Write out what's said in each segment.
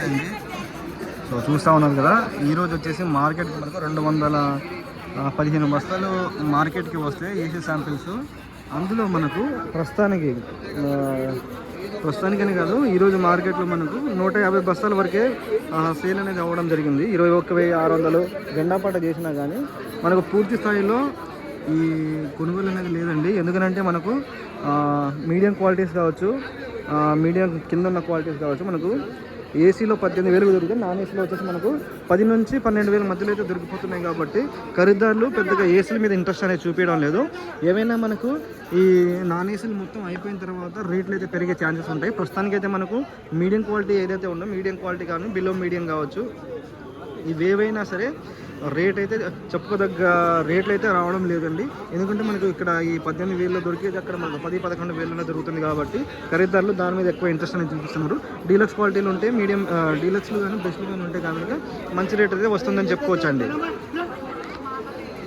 అండి. సో చూస్తూ ఉన్నారు కదా, ఈరోజు వచ్చేసి మార్కెట్కి మనకు 215 బస్తాలు మార్కెట్కి వస్తే ఏసీ శాంపిల్స్. అందులో మనకు ప్రస్తుతానికని కాదు, ఈరోజు మార్కెట్లో మనకు 150 బస్తాల వరకే సేల్ అనేది అవ్వడం జరిగింది. 21,600 గండాపాట చేసినా కానీ మనకు పూర్తి స్థాయిలో ఈ కొనుగోలు అనేది లేదండి. ఎందుకంటే మనకు మీడియం క్వాలిటీస్ కావచ్చు, మీడియం కింద ఉన్న క్వాలిటీస్ కావచ్చు, మనకు ఏసీలో 18,000 దొరుకుతాయి, నాన్ ఏసీలో వచ్చేసి మనకు 10 నుంచి 12,000 మధ్యలో అయితే దొరికిపోతున్నాయి. కాబట్టి ఖరీదారులు పెద్దగా ఏసీల మీద ఇంట్రెస్ట్ అనేది చూపించడం లేదు. ఏమైనా మనకు ఈ నాన్ ఏసీలు మొత్తం అయిపోయిన తర్వాత రేట్లు అయితే పెరిగే ఛాన్సెస్ ఉంటాయి. ప్రస్తుతానికైతే మనకు మీడియం క్వాలిటీ ఏదైతే ఉందో, మీడియం క్వాలిటీ కానీ బిలో మీడియం కావచ్చు, ఇవేవైనా సరే రేట్ అయితే చెప్పుకోదగ్గ రేట్లు అయితే రావడం లేదండి. ఎందుకంటే మనకు ఇక్కడ ఈ 18,000 దొరికేది అక్కడ మనకు 10-11,000 దొరుకుతుంది. కాబట్టి ఖరీదారులు దాని మీద ఎక్కువ ఇంట్రెస్ట్ అనేది చూపిస్తున్నారు. డీలక్స్ క్వాలిటీలు ఉంటే, మీడియం డీలక్స్లు కానీ బెస్ట్లు కానీ ఉంటే కనుక మంచి రేట్ అయితే వస్తుందని చెప్పుకోవచ్చు అండి.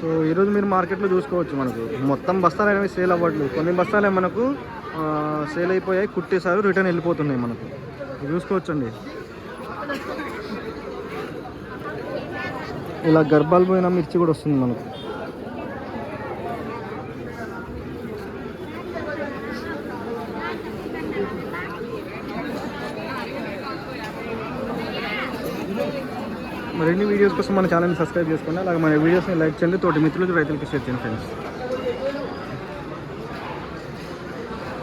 సో ఈరోజు మీరు మార్కెట్లో చూసుకోవచ్చు, మనకు మొత్తం బస్తాలు అనేవి సేల్ అవ్వట్లేదు. కొన్ని బస్తాలే మనకు సేల్ అయిపోయాయి, కుట్టేసారు, రిటర్న్ వెళ్ళిపోతున్నాయి. మనకు చూసుకోవచ్చండి. ఇలా గర్భాలు పోయిన మిర్చి కూడా వస్తుంది మనకు. మరిన్ని వీడియోస్ కోసం మన ఛానల్ని సబ్స్క్రైబ్ చేసుకోండి. అలాగే మన వీడియోస్ని లైక్ చేయండి, తోటి మిత్రులకు రైతులకి షేర్ చేయండి ఫ్రెండ్స్.